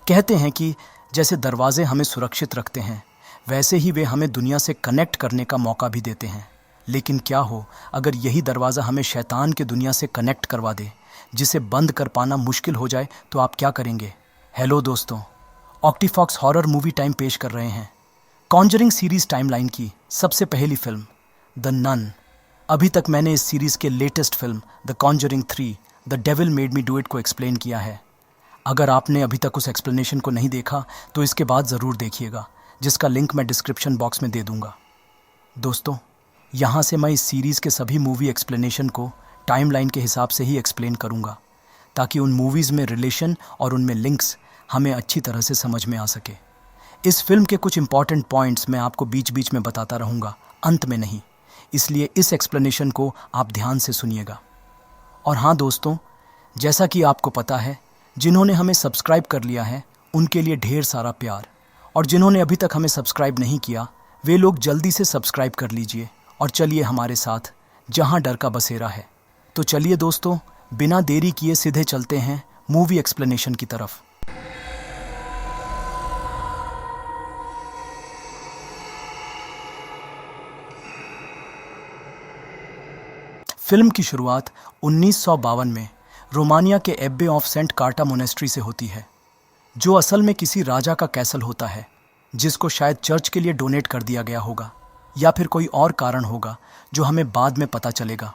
कहते हैं कि जैसे दरवाजे हमें सुरक्षित रखते हैं, वैसे ही वे हमें दुनिया से कनेक्ट करने का मौका भी देते हैं। लेकिन क्या हो अगर यही दरवाज़ा हमें शैतान की दुनिया से कनेक्ट करवा दे, जिसे बंद कर पाना मुश्किल हो जाए, तो आप क्या करेंगे? हेलो दोस्तों, ऑक्टीफॉक्स हॉरर मूवी टाइम पेश कर रहे हैं कॉन्जरिंग सीरीज टाइमलाइन की सबसे पहली फिल्म द नन। अभी तक मैंने इस सीरीज के latest film the Conjuring 3 the devil made me do it को एक्सप्लेन किया है। अगर आपने अभी तक उस एक्सप्लेनेशन को नहीं देखा तो इसके बाद ज़रूर देखिएगा, जिसका लिंक मैं डिस्क्रिप्शन बॉक्स में दे दूंगा। दोस्तों, यहाँ से मैं इस सीरीज़ के सभी मूवी एक्सप्लेनेशन को टाइमलाइन के हिसाब से ही एक्सप्लेन करूँगा, ताकि उन मूवीज़ में रिलेशन और उनमें लिंक्स हमें अच्छी तरह से समझ में आ सके। इस फिल्म के कुछ इंपॉर्टेंट पॉइंट्स मैं आपको बीच बीच में बताता रहूँगा, अंत में नहीं, इसलिए इस एक्सप्लेनेशन को आप ध्यान से सुनिएगा। और हाँ दोस्तों, जैसा कि आपको पता है, जिन्होंने हमें सब्सक्राइब कर लिया है उनके लिए ढेर सारा प्यार, और जिन्होंने अभी तक हमें सब्सक्राइब नहीं किया वे लोग जल्दी से सब्सक्राइब कर लीजिए और चलिए हमारे साथ जहां डर का बसेरा है। तो चलिए दोस्तों, बिना देरी किए सीधे चलते हैं मूवी एक्सप्लेनेशन की तरफ। फिल्म की शुरुआत 1952 में रोमानिया के abbey of saint Carta monastery से होती है, जो असल में किसी राजा का कैसल होता है, जिसको शायद चर्च के लिए डोनेट कर दिया गया होगा, या फिर कोई और कारण होगा जो हमें बाद में पता चलेगा।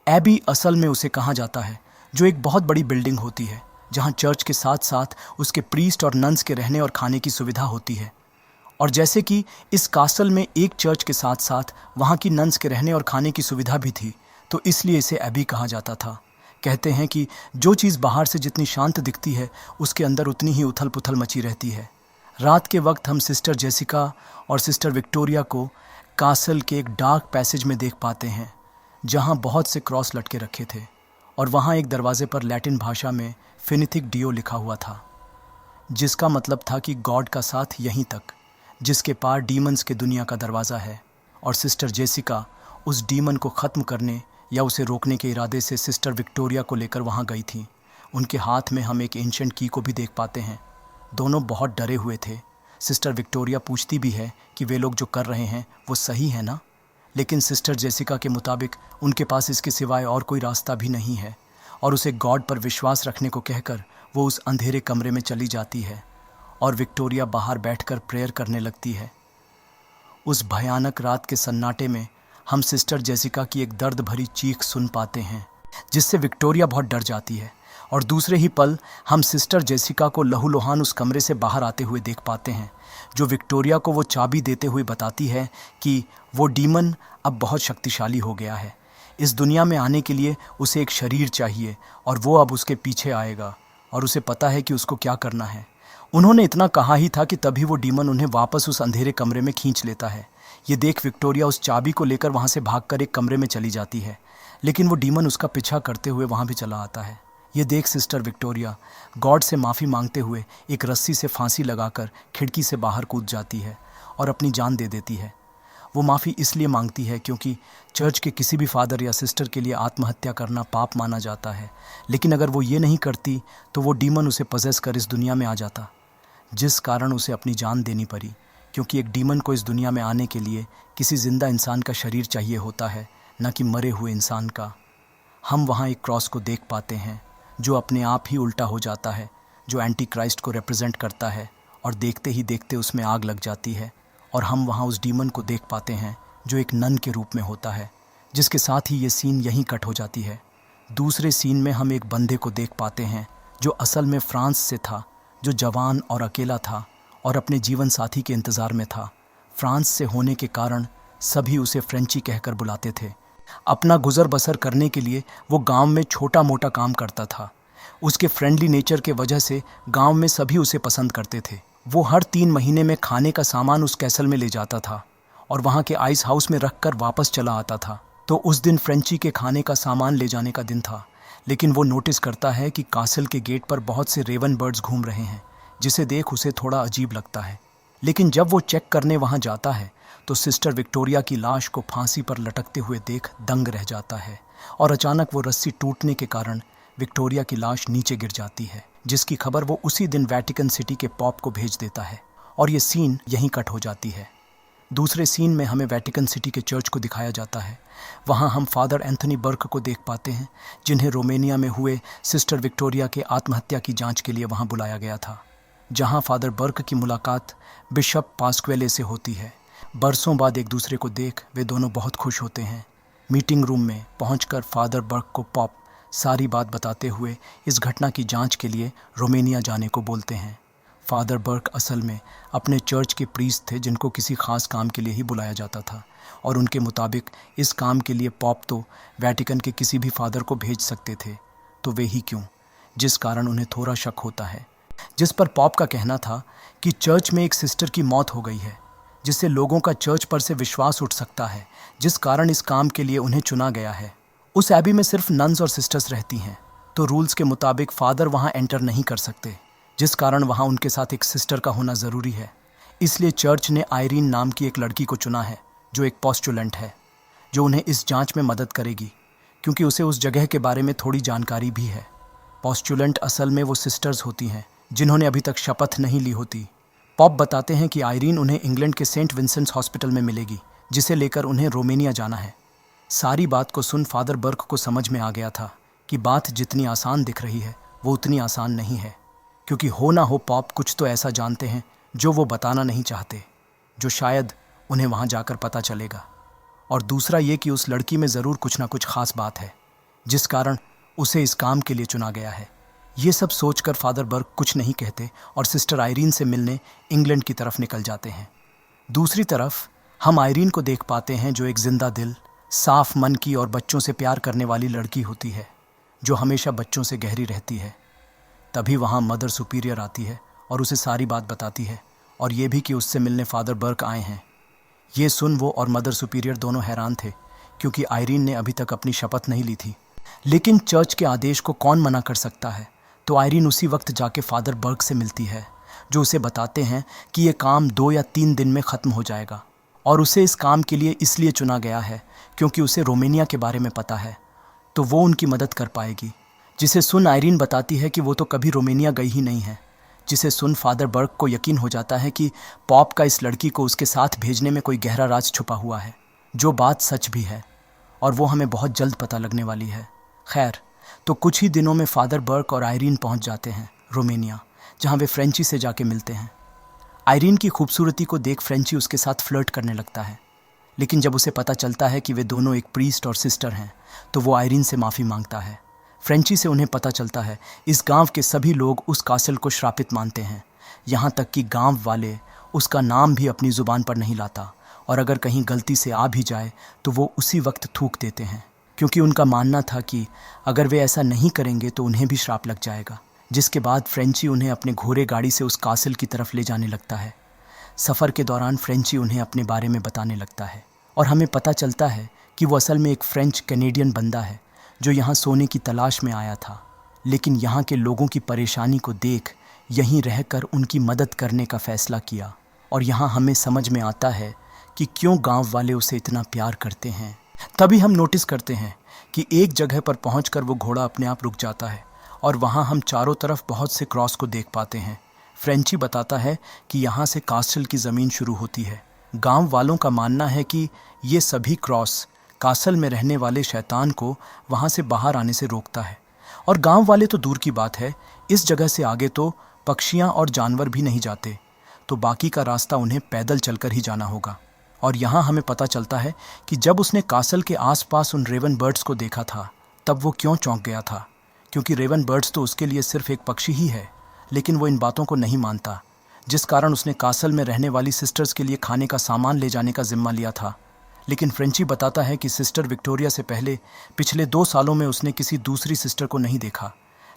एबी असल में उसे कहा जाता है, जो एक बहुत बड़ी बिल्डिंग होती है, जहां चर्च के साथ साथ उसके प्रीस्ट और नन्स के रहने और खाने की सुविधा होती है। और जैसे कि इस कासल में एक चर्च के साथ साथ वहाँ की नन्स के रहने और खाने की सुविधा भी थी, तो इसलिए इसे एबी कहा जाता था। कहते हैं कि जो चीज़ बाहर से जितनी शांत दिखती है, उसके अंदर उतनी ही उथल पुथल मची रहती है। रात के वक्त हम सिस्टर जेसिका और सिस्टर विक्टोरिया को कासल के एक डार्क पैसेज में देख पाते हैं, जहां बहुत से क्रॉस लटके रखे थे, और वहां एक दरवाजे पर लैटिन भाषा में फिनिथिक डियो लिखा हुआ था, जिसका मतलब था कि गॉड का साथ यहीं तक, जिसके पार डीमंस के दुनिया का दरवाज़ा है। और सिस्टर जेसिका उस डीमन को ख़त्म करने या उसे रोकने के इरादे से सिस्टर विक्टोरिया को लेकर वहाँ गई थी। उनके हाथ में हम एक एंशिएंट की को भी देख पाते हैं। दोनों बहुत डरे हुए थे। सिस्टर विक्टोरिया पूछती भी है कि वे लोग जो कर रहे हैं वो सही है ना, लेकिन सिस्टर जेसिका के मुताबिक उनके पास इसके सिवाय और कोई रास्ता भी नहीं है, और उसे गॉड पर विश्वास रखने को कहकर वो उस अंधेरे कमरे में चली जाती है, और विक्टोरिया बाहर बैठकर प्रेयर करने लगती है। उस भयानक रात के सन्नाटे में हम सिस्टर जेसिका की एक दर्द भरी चीख सुन पाते हैं, जिससे विक्टोरिया बहुत डर जाती है, और दूसरे ही पल हम सिस्टर जेसिका को लहूलुहान उस कमरे से बाहर आते हुए देख पाते हैं, जो विक्टोरिया को वो चाबी देते हुए बताती है कि वो डीमन अब बहुत शक्तिशाली हो गया है। इस दुनिया में आने के लिए उसे एक शरीर चाहिए, और वो अब उसके पीछे आएगा, और उसे पता है कि उसको क्या करना है। उन्होंने इतना कहा ही था कि तभी वो डीमन उन्हें वापस उस अंधेरे कमरे में खींच लेता है। ये देख विक्टोरिया उस चाबी को लेकर वहाँ से भागकर एक कमरे में चली जाती है, लेकिन वो डीमन उसका पीछा करते हुए वहाँ भी चला आता है। ये देख सिस्टर विक्टोरिया गॉड से माफ़ी मांगते हुए एक रस्सी से फांसी लगाकर खिड़की से बाहर कूद जाती है और अपनी जान दे देती है। वो माफ़ी इसलिए मांगती है क्योंकि चर्च के किसी भी फादर या सिस्टर के लिए आत्महत्या करना पाप माना जाता है, लेकिन अगर वो ये नहीं करती तो वो डीमन उसे पजेस कर इस दुनिया में आ जाता, जिस कारण उसे अपनी जान देनी पड़ी, क्योंकि एक डीमन को इस दुनिया में आने के लिए किसी जिंदा इंसान का शरीर चाहिए होता है, न कि मरे हुए इंसान का। हम वहाँ एक क्रॉस को देख पाते हैं जो अपने आप ही उल्टा हो जाता है, जो एंटी क्राइस्ट को रिप्रेजेंट करता है, और देखते ही देखते उसमें आग लग जाती है। और हम वहाँ उस डीमन को देख पाते हैं जो एक नन के रूप में होता है, जिसके साथ ही ये सीन यहीं कट हो जाती है। दूसरे सीन में हम एक बंदे को देख पाते हैं जो असल में फ्रांस से था, जो जवान और अकेला था और अपने जीवन साथी के इंतज़ार में था। फ्रांस से होने के कारण सभी उसे फ्रेंची कहकर बुलाते थे। अपना गुजर बसर करने के लिए वो गांव में छोटा मोटा काम करता था। उसके फ्रेंडली नेचर के वजह से गांव में सभी उसे पसंद करते थे। वो हर 3 महीने में खाने का सामान उस कैसल में ले जाता था और वहाँ के आइस हाउस में रख कर वापस चला आता था। तो उस दिन फ्रेंची के खाने का सामान ले जाने का दिन था, लेकिन वो नोटिस करता है कि कासल के गेट पर बहुत से रेवन बर्ड्स घूम रहे हैं, जिसे देख उसे थोड़ा अजीब लगता है। लेकिन जब वो चेक करने वहाँ जाता है तो सिस्टर विक्टोरिया की लाश को फांसी पर लटकते हुए देख दंग रह जाता है, और अचानक वो रस्सी टूटने के कारण विक्टोरिया की लाश नीचे गिर जाती है, जिसकी खबर वो उसी दिन वेटिकन सिटी के पॉप को भेज देता है और ये सीन यहीं कट हो जाती है। दूसरे सीन में हमें वेटिकन सिटी के चर्च को दिखाया जाता है। वहाँ हम फादर एंथनी बर्क को देख पाते हैं, जिन्हें रोमेनिया में हुए सिस्टर विक्टोरिया के आत्महत्या की जांच के लिए वहाँ बुलाया गया था, जहाँ फादर बर्क की मुलाकात बिशप पास्क्वेले से होती है। बरसों बाद एक दूसरे को देख वे दोनों बहुत खुश होते हैं। मीटिंग रूम में पहुंचकर फादर बर्क को पॉप सारी बात बताते हुए इस घटना की जांच के लिए रोमेनिया जाने को बोलते हैं। फादर बर्क असल में अपने चर्च के प्रीस्ट थे, जिनको किसी खास काम के लिए ही बुलाया जाता था, और उनके मुताबिक इस काम के लिए पॉप तो वेटिकन के किसी भी फादर को भेज सकते थे, तो वे ही क्यों, जिस कारण उन्हें थोड़ा शक होता है। जिस पर पॉप का कहना था कि चर्च में एक सिस्टर की मौत हो गई है, जिससे लोगों का चर्च पर से विश्वास उठ सकता है, जिस कारण इस काम के लिए उन्हें चुना गया है। उस एबी में सिर्फ नन्स और सिस्टर्स रहती हैं, तो रूल्स के मुताबिक फादर वहाँ एंटर नहीं कर सकते, जिस कारण वहाँ उनके साथ एक सिस्टर का होना ज़रूरी है। इसलिए चर्च ने आयरीन नाम की एक लड़की को चुना है, जो एक पोस्टुलेंट है, जो उन्हें इस जांच में मदद करेगी, क्योंकि उसे उस जगह के बारे में थोड़ी जानकारी भी है। पोस्टुलेंट असल में वो सिस्टर्स होती हैं जिन्होंने अभी तक शपथ नहीं ली होती। पॉप बताते हैं कि आयरीन उन्हें इंग्लैंड के सेंट विंसेंट्स हॉस्पिटल में मिलेगी, जिसे लेकर उन्हें रोमेनिया जाना है। सारी बात को सुन फादर बर्क को समझ में आ गया था कि बात जितनी आसान दिख रही है वो उतनी आसान नहीं है, क्योंकि हो ना हो पॉप कुछ तो ऐसा जानते हैं जो वो बताना नहीं चाहते, जो शायद उन्हें वहाँ जाकर पता चलेगा। और दूसरा ये कि उस लड़की में ज़रूर कुछ ना कुछ ख़ास बात है, जिस कारण उसे इस काम के लिए चुना गया है। ये सब सोचकर फादर बर्क कुछ नहीं कहते और सिस्टर आयरीन से मिलने इंग्लैंड की तरफ निकल जाते हैं। दूसरी तरफ हम आयरीन को देख पाते हैं, जो एक जिंदा दिल, साफ मन की और बच्चों से प्यार करने वाली लड़की होती है, जो हमेशा बच्चों से गहरी रहती है। तभी वहाँ मदर सुपीरियर आती है और उसे सारी बात बताती है, और ये भी कि उससे मिलने फादर बर्क आए हैं। ये सुन वो और मदर सुपीरियर दोनों हैरान थे, क्योंकि आयरीन ने अभी तक अपनी शपथ नहीं ली थी। लेकिन चर्च के आदेश को कौन मना कर सकता है, तो आयरीन उसी वक्त जाके फादर बर्क से मिलती है, जो उसे बताते हैं कि ये काम 2 या 3 दिन में ख़त्म हो जाएगा, और उसे इस काम के लिए इसलिए चुना गया है क्योंकि उसे रोमेनिया के बारे में पता है, तो वो उनकी मदद कर पाएगी। जिसे सुन आयरीन बताती है कि वो तो कभी रोमेनिया गई ही नहीं है, जिसे सुन फादर बर्क को यकीन हो जाता है कि पॉप का इस लड़की को उसके साथ भेजने में कोई गहरा राज छुपा हुआ है, जो बात सच भी है, और वो हमें बहुत जल्द पता लगने वाली है। खैर, तो कुछ ही दिनों में फादर बर्क और आयरीन पहुंच जाते हैं रोमेनिया, जहां वे फ्रेंची से जाके मिलते हैं। आयरीन की खूबसूरती को देख फ्रेंची उसके साथ फ्लर्ट करने लगता है, लेकिन जब उसे पता चलता है कि वे दोनों एक प्रीस्ट और सिस्टर हैं, तो वो आयरीन से माफ़ी मांगता है। फ्रेंची से उन्हें पता चलता है इस गांव के सभी लोग उस कासल को श्रापित मानते हैं, यहाँ तक कि गांव वाले उसका नाम भी अपनी ज़ुबान पर नहीं लाता, और अगर कहीं गलती से आ भी जाए तो वो उसी वक्त थूक देते हैं, क्योंकि उनका मानना था कि अगर वे ऐसा नहीं करेंगे तो उन्हें भी श्राप लग जाएगा। जिसके बाद फ्रेंची उन्हें अपने घोड़े गाड़ी से उस कासल की तरफ ले जाने लगता है। सफ़र के दौरान फ्रेंची उन्हें अपने बारे में बताने लगता है, और हमें पता चलता है कि वो असल में एक फ्रेंच कैनेडियन बंदा है, जो यहाँ सोने की तलाश में आया था, लेकिन यहाँ के लोगों की परेशानी को देख यहीं रहकर उनकी मदद करने का फ़ैसला किया। और यहाँ हमें समझ में आता है कि क्यों गांव वाले उसे इतना प्यार करते हैं। तभी हम नोटिस करते हैं कि एक जगह पर पहुंचकर वो घोड़ा अपने आप रुक जाता है, और वहाँ हम चारों तरफ बहुत से क्रॉस को देख पाते हैं। फ्रेंची बताता है कि यहाँ से कास्टल की ज़मीन शुरू होती है। गांव वालों का मानना है कि ये सभी क्रॉस कासल में रहने वाले शैतान को वहाँ से बाहर आने से रोकता है, और गांव वाले तो दूर की बात है, इस जगह से आगे तो पक्षियाँ और जानवर भी नहीं जाते, तो बाकी का रास्ता उन्हें पैदल चलकर ही जाना होगा। और यहाँ हमें पता चलता है कि जब उसने कासल के आसपास उन रेवन बर्ड्स को देखा था, तब वो क्यों चौंक गया था, क्योंकि रेवन बर्ड्स तो उसके लिए सिर्फ एक पक्षी ही है। लेकिन वो इन बातों को नहीं मानता, जिस कारण उसने कासल में रहने वाली सिस्टर्स के लिए खाने का सामान ले जाने का जिम्मा लिया था। लेकिन फ्रेंची बताता है कि सिस्टर विक्टोरिया से पहले पिछले 2 सालों में उसने किसी दूसरी सिस्टर को नहीं देखा,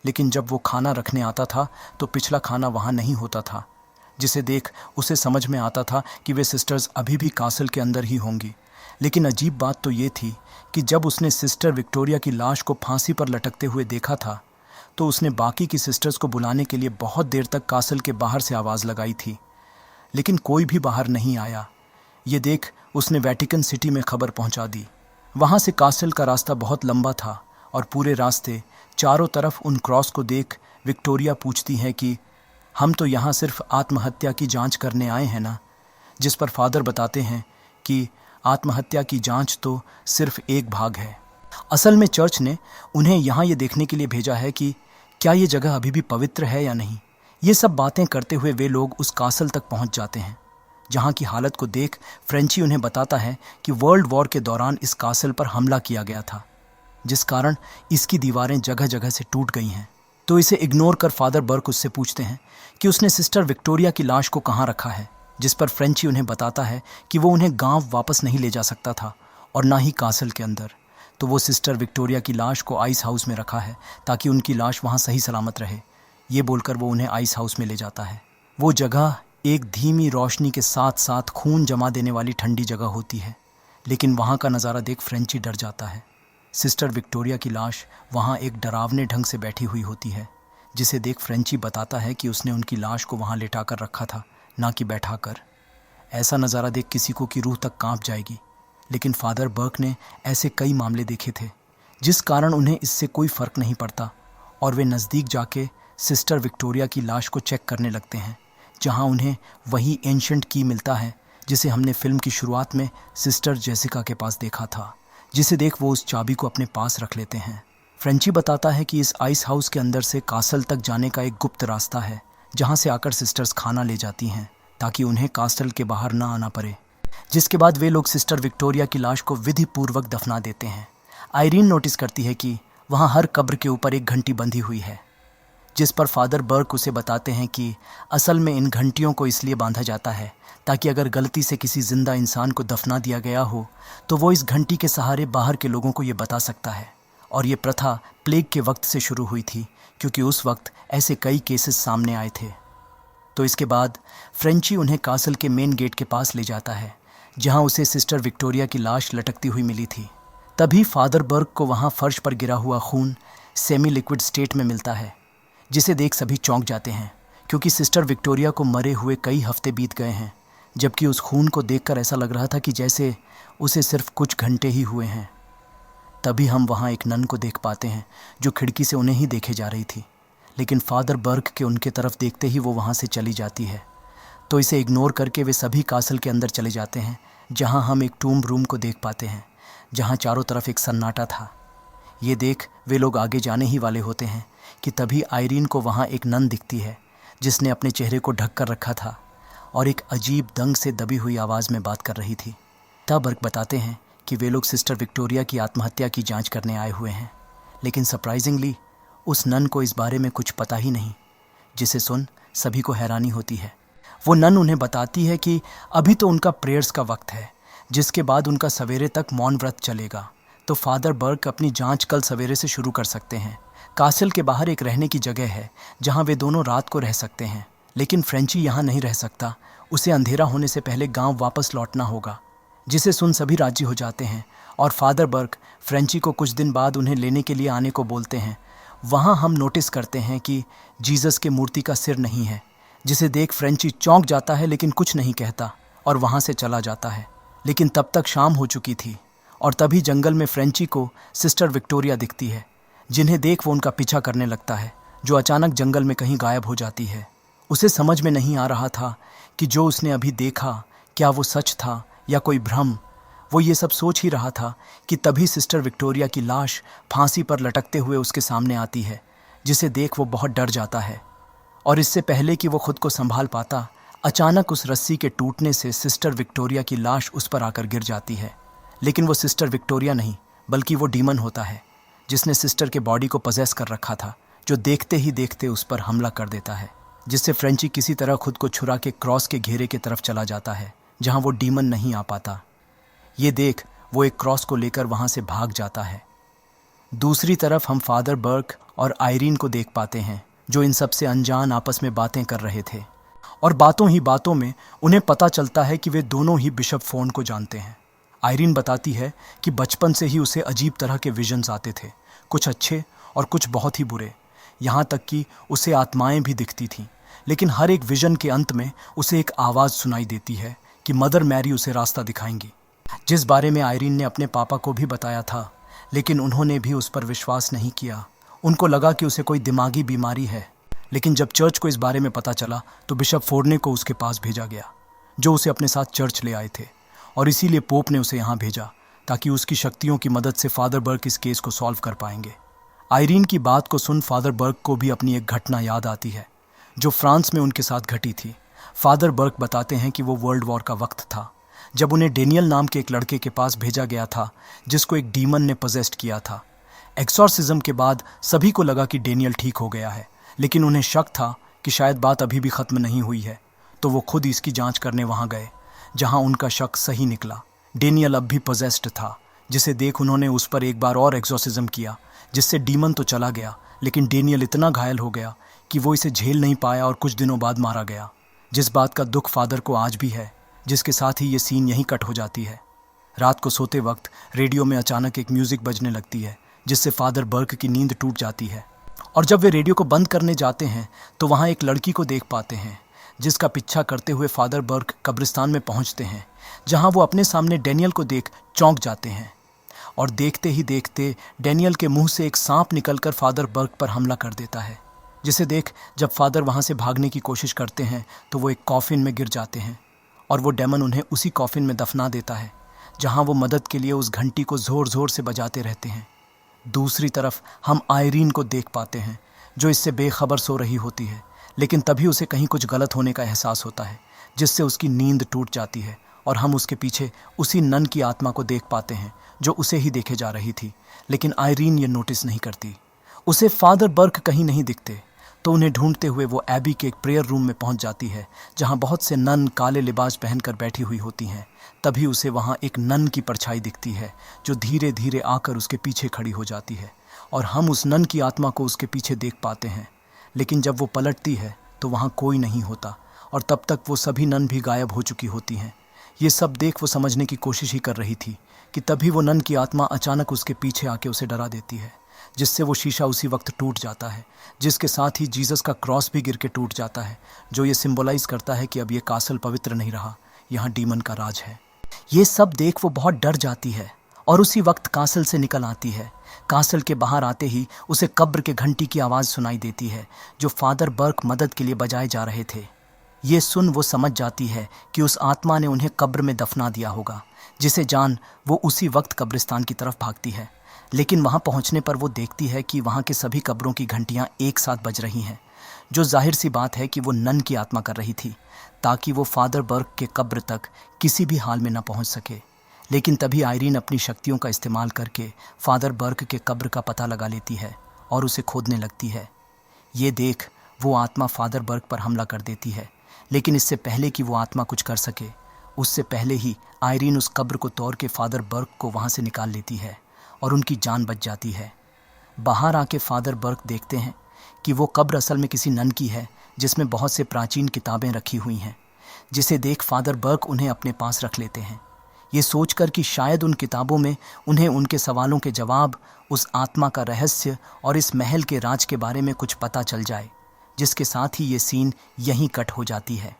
लेकिन जब वो खाना रखने आता था तो पिछला खाना वहाँ नहीं होता था, जिसे देख उसे समझ में आता था कि वे सिस्टर्स अभी भी कासल के अंदर ही होंगी। लेकिन अजीब बात तो ये थी कि जब उसने सिस्टर विक्टोरिया की लाश को फांसी पर लटकते हुए देखा था, तो उसने बाकी की सिस्टर्स को बुलाने के लिए बहुत देर तक कासल के बाहर से आवाज़ लगाई थी, लेकिन कोई भी बाहर नहीं आया। ये देख उसने वेटिकन सिटी में खबर पहुंचा दी। वहाँ से कासल का रास्ता बहुत लंबा था और पूरे रास्ते चारों तरफ उन क्रॉस को देख विक्टोरिया पूछती है कि हम तो यहाँ सिर्फ आत्महत्या की जांच करने आए हैं ना। जिस पर फादर बताते हैं कि आत्महत्या की जांच तो सिर्फ एक भाग है। असल में चर्च ने उन्हें यहाँ ये देखने के लिए भेजा है कि क्या ये जगह अभी भी पवित्र है या नहीं। ये सब बातें करते हुए वे लोग उस कासल तक पहुँच जाते हैं, जहाँ की हालत को देख फ्रेंची उन्हें बताता है कि वर्ल्ड वॉर के दौरान इस कासल पर हमला किया गया था, जिस कारण इसकी दीवारें जगह जगह से टूट गई हैं। तो इसे इग्नोर कर फादर बर्क उससे पूछते हैं कि उसने सिस्टर विक्टोरिया की लाश को कहाँ रखा है, जिस पर फ्रेंची उन्हें बताता है कि वो उन्हें गांव वापस नहीं ले जा सकता था और ना ही कासल के अंदर। तो वो सिस्टर विक्टोरिया की लाश को आइस हाउस में रखा है ताकि उनकी लाश वहाँ सही सलामत रहे। ये बोलकर वो उन्हें आइस हाउस में ले जाता है। वो जगह एक धीमी रोशनी के साथ साथ खून जमा देने वाली ठंडी जगह होती है, लेकिन वहाँ का नज़ारा देख फ्रेंची डर जाता है। सिस्टर विक्टोरिया की लाश वहाँ एक डरावने ढंग से बैठी हुई होती है, जिसे देख फ्रेंची बताता है कि उसने उनकी लाश को वहाँ लेटा कर रखा था, ना कि बैठा कर। ऐसा नज़ारा देख किसी को की रूह तक कांप जाएगी, लेकिन फादर बर्क ने ऐसे कई मामले देखे थे, जिस कारण उन्हें इससे कोई फ़र्क नहीं पड़ता और वे नज़दीक जाके सिस्टर विक्टोरिया की लाश को चेक करने लगते हैं, जहाँ उन्हें वही एंशंट की मिलता है जिसे हमने फिल्म की शुरुआत में सिस्टर जेसिका के पास देखा था, जिसे देख वो उस चाबी को अपने पास रख लेते हैं। फ्रेंची बताता है कि इस आइस हाउस के अंदर से कासल तक जाने का एक गुप्त रास्ता है, जहाँ से आकर सिस्टर्स खाना ले जाती हैं ताकि उन्हें कासल के बाहर ना आना पड़े। जिसके बाद वे लोग सिस्टर विक्टोरिया की लाश को विधि पूर्वक दफना देते हैं। आयरीन नोटिस करती है कि वहाँ हर कब्र के ऊपर एक घंटी बंधी हुई है, जिस पर फादर बर्क उसे बताते हैं कि असल में इन घंटियों को इसलिए बांधा जाता है ताकि अगर गलती से किसी जिंदा इंसान को दफना दिया गया हो तो वो इस घंटी के सहारे बाहर के लोगों को ये बता सकता है। और ये प्रथा प्लेग के वक्त से शुरू हुई थी, क्योंकि उस वक्त ऐसे कई केसेस सामने आए थे। तो इसके बाद फ्रेंची उन्हें कासल के मेन गेट के पास ले जाता है, जहां उसे सिस्टर विक्टोरिया की लाश लटकती हुई मिली थी। तभी फादर बर्क को वहां फर्श पर गिरा हुआ खून सेमी लिक्विड स्टेट में मिलता है, जिसे देख सभी चौंक जाते हैं, क्योंकि सिस्टर विक्टोरिया को मरे हुए कई हफ्ते बीत गए हैं, जबकि उस खून को देखकर ऐसा लग रहा था कि जैसे उसे सिर्फ कुछ घंटे ही हुए हैं। तभी हम वहाँ एक नन को देख पाते हैं जो खिड़की से उन्हें ही देखे जा रही थी, लेकिन फादर बर्क के उनके तरफ देखते ही वो वहाँ से चली जाती है। तो इसे इग्नोर करके वे सभी कासल के अंदर चले जाते हैं, जहाँ हम एक टूम्ब रूम को देख पाते हैं, जहाँ चारों तरफ एक सन्नाटा था। ये देख वे लोग आगे जाने ही वाले होते हैं कि तभी आयरीन को वहाँ एक नन दिखती है, जिसने अपने चेहरे को ढक कर रखा था और एक अजीब दंग से दबी हुई आवाज़ में बात कर रही थी। तब बर्क बताते हैं कि वे लोग सिस्टर विक्टोरिया की आत्महत्या की जांच करने आए हुए हैं, लेकिन सरप्राइजिंगली उस नन को इस बारे में कुछ पता ही नहीं, जिसे सुन सभी को हैरानी होती है। वो नन उन्हें बताती है कि अभी तो उनका प्रेयर्स का वक्त है, जिसके बाद उनका सवेरे तक मौन व्रत चलेगा, तो फादर बर्क अपनी जांच कल सवेरे से शुरू कर सकते हैं। कासल के बाहर एक रहने की जगह है जहां वे दोनों रात को रह सकते हैं, लेकिन फ्रेंची यहाँ नहीं रह सकता। उसे अंधेरा होने से पहले गांव वापस लौटना होगा, जिसे सुन सभी राजी हो जाते हैं और फादर बर्क फ्रेंची को कुछ दिन बाद उन्हें लेने के लिए आने को बोलते हैं। वहाँ हम नोटिस करते हैं कि जीसस के मूर्ति का सिर नहीं है, जिसे देख फ्रेंची चौंक जाता है, लेकिन कुछ नहीं कहता और वहाँ से चला जाता है। लेकिन तब तक शाम हो चुकी थी और तभी जंगल में फ्रेंची को सिस्टर विक्टोरिया दिखती है, जिन्हें देख वो उनका पीछा करने लगता है, जो अचानक जंगल में कहीं गायब हो जाती है। उसे समझ में नहीं आ रहा था कि जो उसने अभी देखा क्या वो सच था या कोई भ्रम। वो ये सब सोच ही रहा था कि तभी सिस्टर विक्टोरिया की लाश फांसी पर लटकते हुए उसके सामने आती है, जिसे देख वो बहुत डर जाता है। और इससे पहले कि वो खुद को संभाल पाता, अचानक उस रस्सी के टूटने से सिस्टर विक्टोरिया की लाश उस पर आकर गिर जाती है। लेकिन वो सिस्टर विक्टोरिया नहीं, बल्कि वो डीमन होता है, जिसने सिस्टर के बॉडी को पजेस कर रखा था, जो देखते ही देखते उस पर हमला कर देता है, जिससे फ्रेंची किसी तरह खुद को छुरा के क्रॉस के घेरे की तरफ चला जाता है, जहां वो डीमन नहीं आ पाता। ये देख वो एक क्रॉस को लेकर वहां से भाग जाता है। दूसरी तरफ हम फादर बर्क और आयरीन को देख पाते हैं, जो इन सब से अनजान आपस में बातें कर रहे थे, और बातों ही बातों में उन्हें पता चलता है कि वे दोनों ही बिशप फोन को जानते हैं। आयरीन बताती है कि बचपन से ही उसे अजीब तरह के विजन्स आते थे, कुछ अच्छे और कुछ बहुत ही बुरे, यहाँ तक कि उसे आत्माएं भी दिखती थीं। लेकिन हर एक विजन के अंत में उसे एक आवाज़ सुनाई देती है कि मदर मैरी उसे रास्ता दिखाएंगी, जिस बारे में आयरीन ने अपने पापा को भी बताया था। लेकिन उन्होंने भी उस पर विश्वास नहीं किया। उनको लगा कि उसे कोई दिमागी बीमारी है। लेकिन जब चर्च को इस बारे में पता चला तो बिशप फोर्ने को उसके पास भेजा गया, जो उसे अपने साथ चर्च ले आए थे, और इसीलिए पोप ने उसे यहाँ भेजा ताकि उसकी शक्तियों की मदद से फादर बर्क इस केस को सॉल्व कर पाएंगे। आयरीन की बात को सुन फादर बर्क को भी अपनी एक घटना याद आती है जो फ्रांस में उनके साथ घटी थी। फादर बर्क बताते हैं कि वो वर्ल्ड वॉर का वक्त था जब उन्हें डेनियल नाम के एक लड़के के पास भेजा गया था जिसको एक डीमन ने पजेस्ट किया था। एक्सॉर्सिज्म के बाद सभी को लगा कि डेनियल ठीक हो गया है, लेकिन उन्हें शक था कि शायद बात अभी भी ख़त्म नहीं हुई है, तो वो खुद इसकी जांच करने वहाँ गए, जहाँ उनका शक सही निकला। डेनियल अब भी पजेस्ड था, जिसे देख उन्होंने उस पर एक बार और एक्सॉर्सिज्म किया, जिससे डीमन तो चला गया, लेकिन डेनियल इतना घायल हो गया कि वो इसे झेल नहीं पाया और कुछ दिनों बाद मारा गया। जिस बात का दुख फादर को आज भी है, जिसके साथ ही ये सीन यहीं कट हो जाती है। रात को सोते वक्त रेडियो में अचानक एक म्यूज़िक बजने लगती है, जिससे फादर बर्क की नींद टूट जाती है, और जब वे रेडियो को बंद करने जाते हैं तो वहाँ एक लड़की को देख पाते हैं, जिसका पीछा करते हुए फादर बर्क कब्रिस्तान में पहुँचते हैं, जहाँ वो अपने सामने डेनियल को देख चौंक जाते हैं। और देखते ही देखते डेनियल के मुंह से एक सांप निकलकर फादर बर्क पर हमला कर देता है, जिसे देख जब फादर वहाँ से भागने की कोशिश करते हैं तो वो एक कॉफिन में गिर जाते हैं, और वो डेमन उन्हें उसी कॉफिन में दफना देता है, जहाँ वो मदद के लिए उस घंटी को ज़ोर ज़ोर से बजाते रहते हैं। दूसरी तरफ हम आयरीन को देख पाते हैं, जो इससे बेखबर सो रही होती है, लेकिन तभी उसे कहीं कुछ गलत होने का एहसास होता है, जिससे उसकी नींद टूट जाती है, और हम उसके पीछे उसी नन की आत्मा को देख पाते हैं जो उसे ही देखे जा रही थी। लेकिन आयरीन ये नोटिस नहीं करती। उसे फादर बर्क कहीं नहीं दिखते, तो उन्हें ढूंढते हुए वो एबी के एक प्रेयर रूम में पहुंच जाती है, जहां बहुत से नन काले लिबास पहनकर बैठी हुई होती हैं। तभी उसे वहां एक नन की परछाई दिखती है, जो धीरे धीरे आकर उसके पीछे खड़ी हो जाती है, और हम उस नन की आत्मा को उसके पीछे देख पाते हैं। लेकिन जब वो पलटती है तो वहाँ कोई नहीं होता, और तब तक वो सभी नन भी गायब हो चुकी होती हैं। ये सब देख वो समझने की कोशिश ही कर रही थी कि तभी वो नन की आत्मा अचानक उसके पीछे आके उसे डरा देती है, जिससे वो शीशा उसी वक्त टूट जाता है, जिसके साथ ही जीसस का क्रॉस भी गिर के टूट जाता है, जो ये सिंबलाइज करता है कि अब ये कासल पवित्र नहीं रहा, यहाँ डीमन का राज है। ये सब देख वो बहुत डर जाती है और उसी वक्त कासल से निकल आती है। कासल के बाहर आते ही उसे कब्र के घंटी की आवाज़ सुनाई देती है, जो फादर बर्क मदद के लिए बजाए जा रहे थे। ये सुन वो समझ जाती है कि उस आत्मा ने उन्हें कब्र में दफना दिया होगा, जिसे जान वो उसी वक्त कब्रिस्तान की तरफ भागती है। लेकिन वहाँ पहुँचने पर वो देखती है कि वहाँ के सभी कब्रों की घंटियाँ एक साथ बज रही हैं, जो जाहिर सी बात है कि वो नन की आत्मा कर रही थी, ताकि वो फादर बर्क के कब्र तक किसी भी हाल में न पहुँच सके। लेकिन तभी आयरीन अपनी शक्तियों का इस्तेमाल करके फादर बर्क के कब्र का पता लगा लेती है और उसे खोदने लगती है। ये देख वो आत्मा फादर बर्क पर हमला कर देती है, लेकिन इससे पहले कि वो आत्मा कुछ कर सके, उससे पहले ही आयरीन उस कब्र को तोड़ के फादर बर्क को वहाँ से निकाल लेती है और उनकी जान बच जाती है। बाहर आके फादर बर्क देखते हैं कि वो कब्र असल में किसी नन की है, जिसमें बहुत से प्राचीन किताबें रखी हुई हैं, जिसे देख फादर बर्क उन्हें अपने पास रख लेते हैं, ये सोचकर कि शायद उन किताबों में उन्हें उनके सवालों के जवाब, उस आत्मा का रहस्य और इस महल के राज के बारे में कुछ पता चल जाए, जिसके साथ ही ये सीन यहीं कट हो जाती है।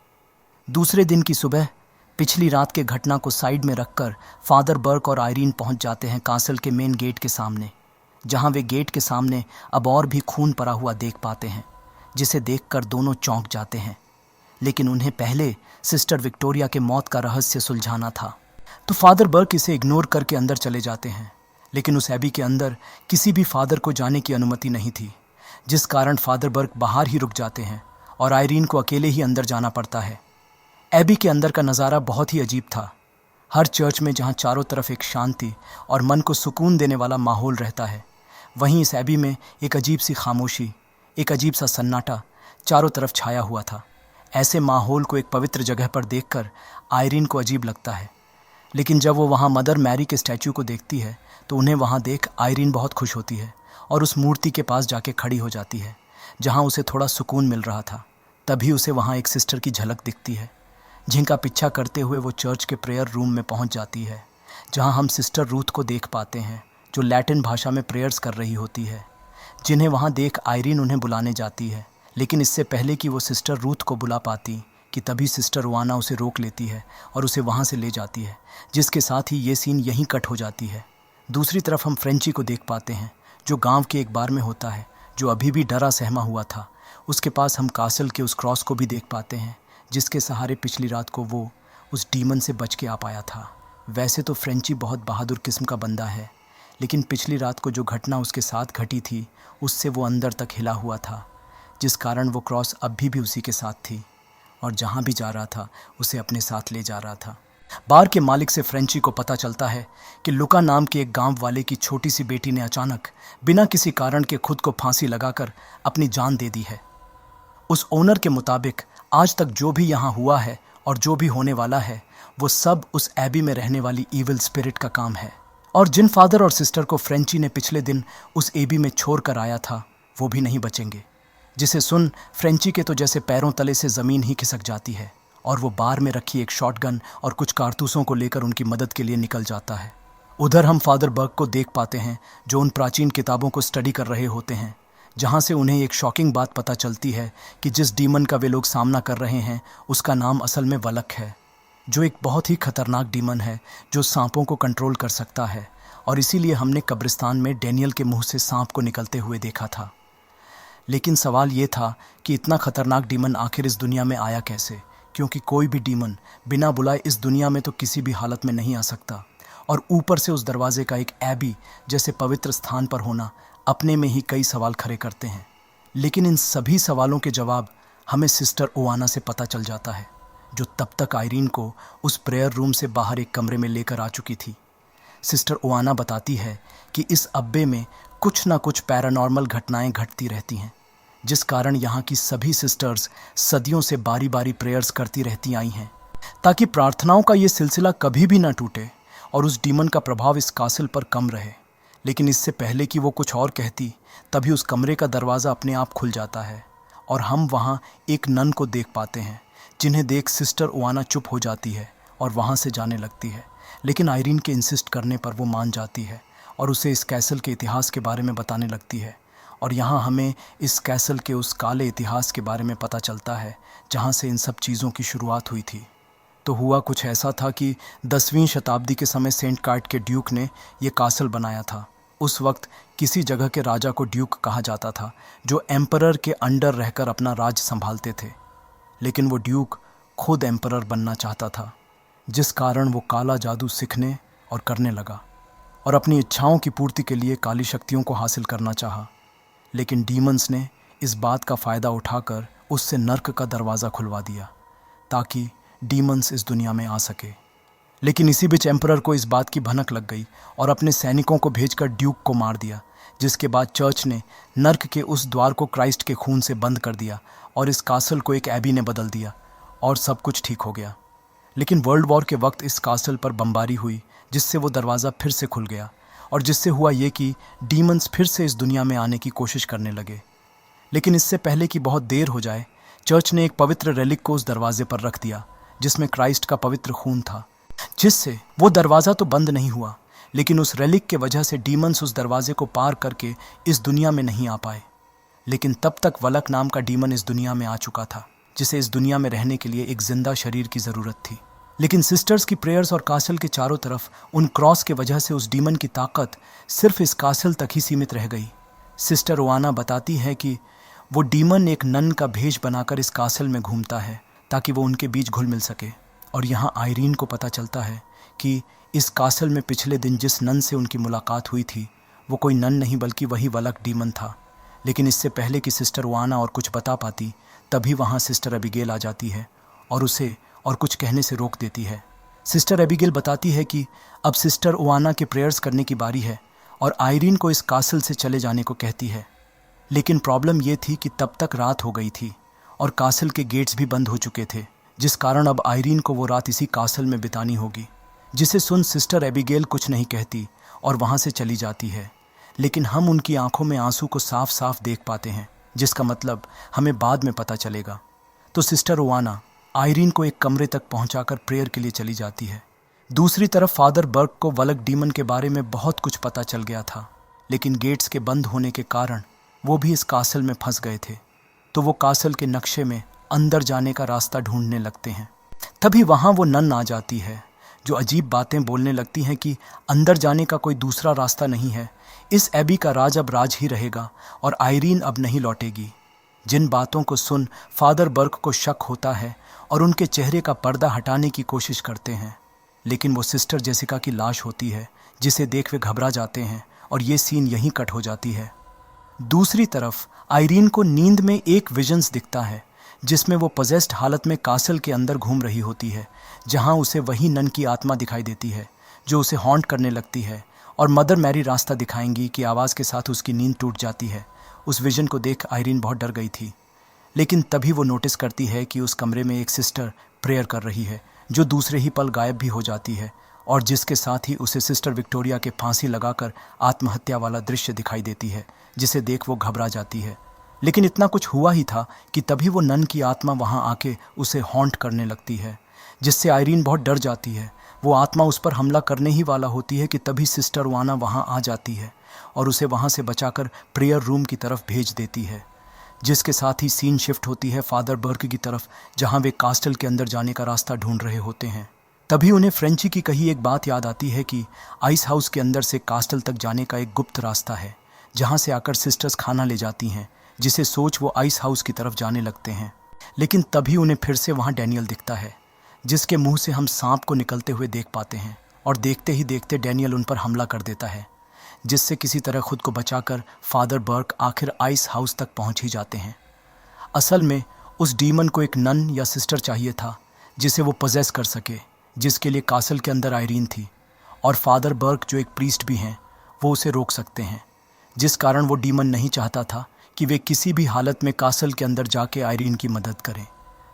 दूसरे दिन की सुबह पिछली रात के घटना को साइड में रखकर फादर बर्क और आयरीन पहुंच जाते हैं कासल के मेन गेट के सामने, जहां वे गेट के सामने अब और भी खून पड़ा हुआ देख पाते हैं, जिसे देखकर दोनों चौंक जाते हैं। लेकिन उन्हें पहले सिस्टर विक्टोरिया के मौत का रहस्य सुलझाना था, तो फादर बर्क इसे इग्नोर करके अंदर चले जाते हैं। लेकिन उस एबी के अंदर किसी भी फादर को जाने की अनुमति नहीं थी, जिस कारण फादर बर्क बाहर ही रुक जाते हैं और आयरीन को अकेले ही अंदर जाना पड़ता है। एबी के अंदर का नज़ारा बहुत ही अजीब था। हर चर्च में जहाँ चारों तरफ एक शांति और मन को सुकून देने वाला माहौल रहता है, वहीं इस एबी में एक अजीब सी खामोशी, एक अजीब सा सन्नाटा चारों तरफ छाया हुआ था। ऐसे माहौल को एक पवित्र जगह पर देखकर आयरीन को अजीब लगता है। लेकिन जब वो वहाँ मदर मैरी के स्टैचू को देखती है तो उन्हें वहाँ देख आयरीन बहुत खुश होती है और उस मूर्ति के पास जाके खड़ी हो जाती है, जहाँ उसे थोड़ा सुकून मिल रहा था। तभी उसे वहाँ एक सिस्टर की झलक दिखती है, जिनका पीछा करते हुए वो चर्च के प्रेयर रूम में पहुँच जाती है, जहाँ हम सिस्टर रूथ को देख पाते हैं, जो लैटिन भाषा में प्रेयर्स कर रही होती है। जिन्हें वहाँ देख आयरीन उन्हें बुलाने जाती है, लेकिन इससे पहले कि वो सिस्टर रूथ को बुला पाती कि तभी सिस्टर वाना उसे रोक लेती है और उसे वहाँ से ले जाती है, जिसके साथ ही ये सीन यहीं कट हो जाती है। दूसरी तरफ हम फ्रेंची को देख पाते हैं, जो गांव के एक बार में होता है, जो अभी भी डरा सहमा हुआ था। उसके पास हम कासल के उस क्रॉस को भी देख पाते हैं, जिसके सहारे पिछली रात को वो उस डीमन से बच के आ पाया था। वैसे तो फ्रेंची बहुत बहादुर किस्म का बंदा है, लेकिन पिछली रात को जो घटना उसके साथ घटी थी, उससे वो अंदर तक हिला हुआ था, जिस कारण वो क्रॉस अभी भी उसी के साथ थी और जहाँ भी जा रहा था उसे अपने साथ ले जा रहा था। बार के मालिक से फ्रेंची को पता चलता है कि लुका नाम के एक गांव वाले की छोटी सी बेटी ने अचानक बिना किसी कारण के खुद को फांसी लगाकर अपनी जान दे दी है। उस ओनर के मुताबिक आज तक जो भी यहाँ हुआ है और जो भी होने वाला है, वो सब उस एबी में रहने वाली इविल स्पिरिट का काम है। और जिन फादर और सिस्टर को फ्रेंची ने पिछले दिन उस एबी में छोड़ कर आया था, वो भी नहीं बचेंगे। जिसे सुन फ्रेंची के तो जैसे पैरों तले से ज़मीन ही खिसक जाती है और वो बार में रखी एक शॉटगन और कुछ कारतूसों को लेकर उनकी मदद के लिए निकल जाता है। उधर हम फादर बर्ग को देख पाते हैं, जो उन प्राचीन किताबों को स्टडी कर रहे होते हैं, जहाँ से उन्हें एक शॉकिंग बात पता चलती है कि जिस डीमन का वे लोग सामना कर रहे हैं, उसका नाम असल में वलक है, जो एक बहुत ही खतरनाक डीमन है जो सांपों को कंट्रोल कर सकता है। और इसीलिए हमने कब्रिस्तान में डैनियल के मुंह से सांप को निकलते हुए देखा था। लेकिन सवाल ये था कि इतना खतरनाक डीमन आखिर इस दुनिया में आया कैसे, क्योंकि कोई भी डीमन बिना बुलाए इस दुनिया में तो किसी भी हालत में नहीं आ सकता। और ऊपर से उस दरवाजे का एक एबी जैसे पवित्र स्थान पर होना अपने में ही कई सवाल खड़े करते हैं। लेकिन इन सभी सवालों के जवाब हमें सिस्टर ओआना से पता चल जाता है, जो तब तक आयरीन को उस प्रेयर रूम से बाहर एक कमरे में लेकर आ चुकी थी। सिस्टर ओआना बताती है कि इस अब्बे में कुछ ना कुछ पैरानॉर्मल घटनाएं घटती रहती हैं, जिस कारण यहाँ की सभी सिस्टर्स सदियों से बारी बारी प्रेयर्स करती रहती आई हैं, ताकि प्रार्थनाओं का ये सिलसिला कभी भी ना टूटे और उस डीमन का प्रभाव इस कासल पर कम रहे। लेकिन इससे पहले कि वो कुछ और कहती, तभी उस कमरे का दरवाज़ा अपने आप खुल जाता है और हम वहाँ एक नन को देख पाते हैं, जिन्हें देख सिस्टर ओआना चुप हो जाती है और वहाँ से जाने लगती है। लेकिन आयरीन के इंसिस्ट करने पर वो मान जाती है और उसे इस कैसल के इतिहास के बारे में बताने लगती है। और यहाँ हमें इस कैसल के उस काले इतिहास के बारे में पता चलता है, जहाँ से इन सब चीज़ों की शुरुआत हुई थी। तो हुआ कुछ ऐसा था कि 10वीं शताब्दी के समय सेंट कार्ड के ड्यूक ने ये कासल बनाया था। उस वक्त किसी जगह के राजा को ड्यूक कहा जाता था, जो एम्परर के अंडर रहकर अपना राज संभालते थे। लेकिन वो ड्यूक खुद एम्परर बनना चाहता था, जिस कारण वो काला जादू सीखने और करने लगा और अपनी इच्छाओं की पूर्ति के लिए काली शक्तियों को हासिल करना चाहा। लेकिन डीमंस ने इस बात का फ़ायदा उठाकर उससे नर्क का दरवाज़ा खुलवा दिया, ताकि डीमंस इस दुनिया में आ सके। लेकिन इसी बीच एम्परर को इस बात की भनक लग गई और अपने सैनिकों को भेजकर ड्यूक को मार दिया, जिसके बाद चर्च ने नर्क के उस द्वार को क्राइस्ट के खून से बंद कर दिया और इस कासल को एक एबी ने बदल दिया और सब कुछ ठीक हो गया। लेकिन वर्ल्ड वॉर के वक्त इस कासल पर बमबारी हुई, जिससे वो दरवाज़ा फिर से खुल गया और जिससे हुआ ये कि डीमंस फिर से इस दुनिया में आने की कोशिश करने लगे। लेकिन इससे पहले कि बहुत देर हो जाए, चर्च ने एक पवित्र रेलिक को उस दरवाजे पर रख दिया, जिसमें क्राइस्ट का पवित्र खून था, जिससे वो दरवाज़ा तो बंद नहीं हुआ, लेकिन उस रेलिक के वजह से डीमंस उस दरवाजे को पार करके इस दुनिया में नहीं आ पाए। लेकिन तब तक वलक नाम का डीमन इस दुनिया में आ चुका था, जिसे इस दुनिया में रहने के लिए एक जिंदा शरीर की ज़रूरत थी। लेकिन सिस्टर्स की प्रेयर्स और कासल के चारों तरफ उन क्रॉस के वजह से उस डीमन की ताकत सिर्फ इस कासल तक ही सीमित रह गई। सिस्टर ओआना बताती है कि वो डीमन एक नन का भेष बनाकर इस कासल में घूमता है, ताकि वो उनके बीच घुल मिल सके। और यहाँ आयरीन को पता चलता है कि इस कासल में पिछले दिन जिस नन से उनकी मुलाकात हुई थी, वो कोई नन नहीं बल्कि वही वलक डीमन था। लेकिन इससे पहले कि सिस्टर ओआना और कुछ बता पाती, तभी वहाँ सिस्टर एबिगेल आ जाती है और उसे और कुछ कहने से रोक देती है। सिस्टर एबिगेल बताती है कि अब सिस्टर ओआना के प्रेयर्स करने की बारी है और आयरीन को इस कासल से चले जाने को कहती है। लेकिन प्रॉब्लम ये थी कि तब तक रात हो गई थी और कासल के गेट्स भी बंद हो चुके थे, जिस कारण अब आयरीन को वो रात इसी कासल में बितानी होगी। जिसे सुन सिस्टर एबिगेल कुछ नहीं कहती और वहाँ से चली जाती है। लेकिन हम उनकी आंखों में आंसू को साफ साफ देख पाते हैं, जिसका मतलब हमें बाद में पता चलेगा। तो सिस्टर ओआना आयरीन को एक कमरे तक पहुंचाकर प्रेयर के लिए चली जाती है। दूसरी तरफ फादर बर्ग को वलक डीमन के बारे में बहुत कुछ पता चल गया था, लेकिन गेट्स के बंद होने के कारण वो भी इस कासल में फंस गए थे। तो वो कासल के नक्शे में अंदर जाने का रास्ता ढूंढने लगते हैं। तभी वहाँ वो नन आ जाती है, जो अजीब बातें बोलने लगती हैं कि अंदर जाने का कोई दूसरा रास्ता नहीं है। इस एबी का राज अब राज ही रहेगा और आयरीन अब नहीं लौटेगी। जिन बातों को सुन फादर बर्क को शक होता है और उनके चेहरे का पर्दा हटाने की कोशिश करते हैं, लेकिन वो सिस्टर जेसिका की लाश होती है जिसे देख वे घबरा जाते हैं और ये सीन यहीं कट हो जाती है। दूसरी तरफ आयरीन को नींद में एक विजन्स दिखता है जिसमें वो पजेस्ड हालत में कासल के अंदर घूम रही होती है, जहां उसे वही नन की आत्मा दिखाई देती है जो उसे हॉन्ट करने लगती है और मदर मैरी रास्ता दिखाएंगी कि आवाज़ के साथ उसकी नींद टूट जाती है। उस विजन को देख आयरीन बहुत डर गई थी, लेकिन तभी वो नोटिस करती है कि उस कमरे में एक सिस्टर प्रेयर कर रही है जो दूसरे ही पल गायब भी हो जाती है और जिसके साथ ही उसे सिस्टर विक्टोरिया के फांसी लगाकर आत्महत्या वाला दृश्य दिखाई देती है, जिसे देख वो घबरा जाती है। लेकिन इतना कुछ हुआ ही था कि तभी वो नन की आत्मा वहां आके उसे हॉन्ट करने लगती है, जिससे आयरीन बहुत डर जाती है। वो आत्मा उस पर हमला करने ही वाला होती है कि तभी सिस्टर वाना वहां आ जाती है और उसे वहां से बचाकर प्रेयर रूम की तरफ भेज देती है, जिसके साथ ही सीन शिफ्ट होती है फादर बर्क की तरफ, जहां वे कास्टल के अंदर जाने का रास्ता ढूंढ रहे होते हैं। तभी उन्हें फ्रेंची की कही एक बात याद आती है कि आइस हाउस के अंदर से कास्टल तक जाने का एक गुप्त रास्ता है जहां से आकर सिस्टर्स खाना ले जाती हैं, जिसे सोच वो आइस हाउस की तरफ जाने लगते हैं। लेकिन तभी उन्हें फिर से वहां डैनियल दिखता है, जिसके मुंह से हम सांप को निकलते हुए देख पाते हैं और देखते ही देखते डैनियल उन पर हमला कर देता है, जिससे किसी तरह खुद को बचाकर फादर बर्क आखिर आइस हाउस तक पहुंच ही जाते हैं। असल में उस डीमन को एक नन या सिस्टर चाहिए था जिसे वो पजेस कर सके, जिसके लिए कासल के अंदर आयरीन थी और फादर बर्क जो एक प्रीस्ट भी हैं वो उसे रोक सकते हैं, जिस कारण वो डीमन नहीं चाहता था कि वे किसी भी हालत में कासल के अंदर जाके आयरीन की मदद करें।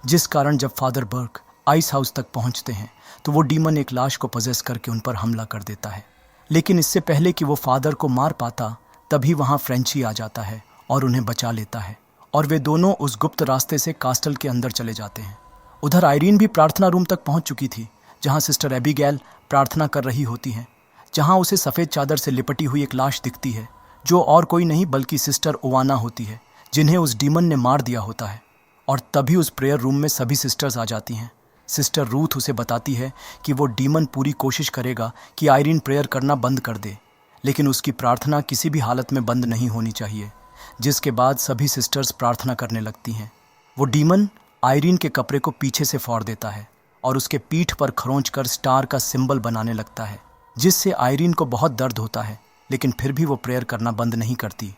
जिस कारण जब फादर बर्क आइस हाउस तक पहुंचते हैं तो वो डीमन एक लाश को पजेस करके उन पर हमला कर देता है। लेकिन इससे पहले कि वो फादर को मार पाता तभी वहाँ फ्रेंची आ जाता है और उन्हें बचा लेता है और वे दोनों उस गुप्त रास्ते से कास्टल के अंदर चले जाते हैं। उधर आयरीन भी प्रार्थना रूम तक पहुंच चुकी थी, जहां सिस्टर एबिगेल प्रार्थना कर रही होती हैं, जहां उसे सफ़ेद चादर से लिपटी हुई एक लाश दिखती है जो और कोई नहीं बल्कि सिस्टर ओवाना होती है, जिन्हें उस डीमन ने मार दिया होता है। और तभी उस प्रेयर रूम में सभी सिस्टर्स आ जाती हैं। सिस्टर रूथ उसे बताती है कि वो डीमन पूरी कोशिश करेगा कि आयरीन प्रेयर करना बंद कर दे, लेकिन उसकी प्रार्थना किसी भी हालत में बंद नहीं होनी चाहिए। जिसके बाद सभी सिस्टर्स प्रार्थना करने लगती हैं। वो डीमन आयरीन के कपड़े को पीछे से फाड़ देता है और उसके पीठ पर खरोंच कर स्टार का सिंबल बनाने लगता है, जिससे आयरीन को बहुत दर्द होता है, लेकिन फिर भी वो प्रेयर करना बंद नहीं करती।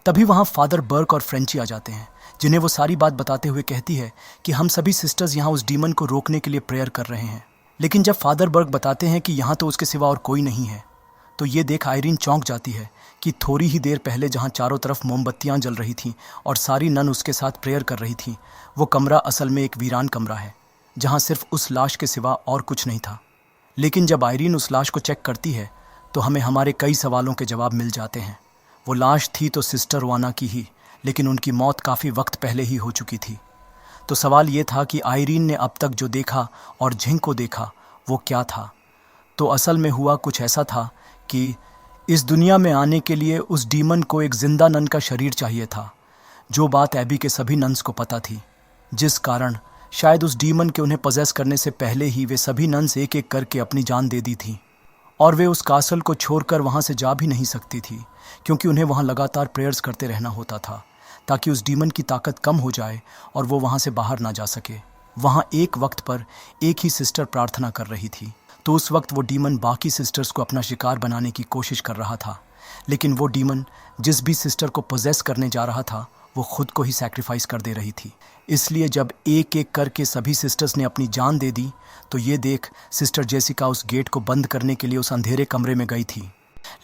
तभी वहाँ फादर बर्क और फ्रेंची आ जाते हैं, जिन्हें वो सारी बात बताते हुए कहती है कि हम सभी सिस्टर्स यहाँ उस डीमन को रोकने के लिए प्रेयर कर रहे हैं। लेकिन जब फादर बर्क बताते हैं कि यहाँ तो उसके सिवा और कोई नहीं है, तो ये देख आयरीन चौंक जाती है कि थोड़ी ही देर पहले जहाँ चारों तरफ मोमबत्तियाँ जल रही थीं और सारी नन उसके साथ प्रेयर कर रही थीं, वो कमरा असल में एक वीरान कमरा है जहाँ सिर्फ उस लाश के सिवा और कुछ नहीं था। लेकिन जब आयरीन उस लाश को चेक करती है तो हमें हमारे कई सवालों के जवाब मिल जाते हैं। वो लाश थी तो सिस्टर वाना की ही, लेकिन उनकी मौत काफ़ी वक्त पहले ही हो चुकी थी। तो सवाल ये था कि आयरीन ने अब तक जो देखा और झिंग को देखा वो क्या था। तो असल में हुआ कुछ ऐसा था कि इस दुनिया में आने के लिए उस डीमन को एक जिंदा नन का शरीर चाहिए था, जो बात एबी के सभी नन्स को पता थी, जिस कारण शायद उस डीमन के उन्हें पजेस करने से पहले ही वे सभी नन्स एक एक करके अपनी जान दे दी थी और वे उस कासल को छोड़कर वहाँ से जा भी नहीं सकती थी, क्योंकि उन्हें वहाँ लगातार प्रेयर्स करते रहना होता था ताकि उस डीमन की ताकत कम हो जाए और वो वहाँ से बाहर ना जा सके। वहाँ एक वक्त पर एक ही सिस्टर प्रार्थना कर रही थी, तो उस वक्त वो डीमन बाकी सिस्टर्स को अपना शिकार बनाने की कोशिश कर रहा था। लेकिन वो डीमन जिस भी सिस्टर को पोजेस करने जा रहा था वो खुद को ही सैक्रिफाइस कर दे रही थी। इसलिए जब एक एक करके सभी सिस्टर्स ने अपनी जान दे दी तो ये देख सिस्टर जेसिका उस गेट को बंद करने के लिए उस अंधेरे कमरे में गई थी।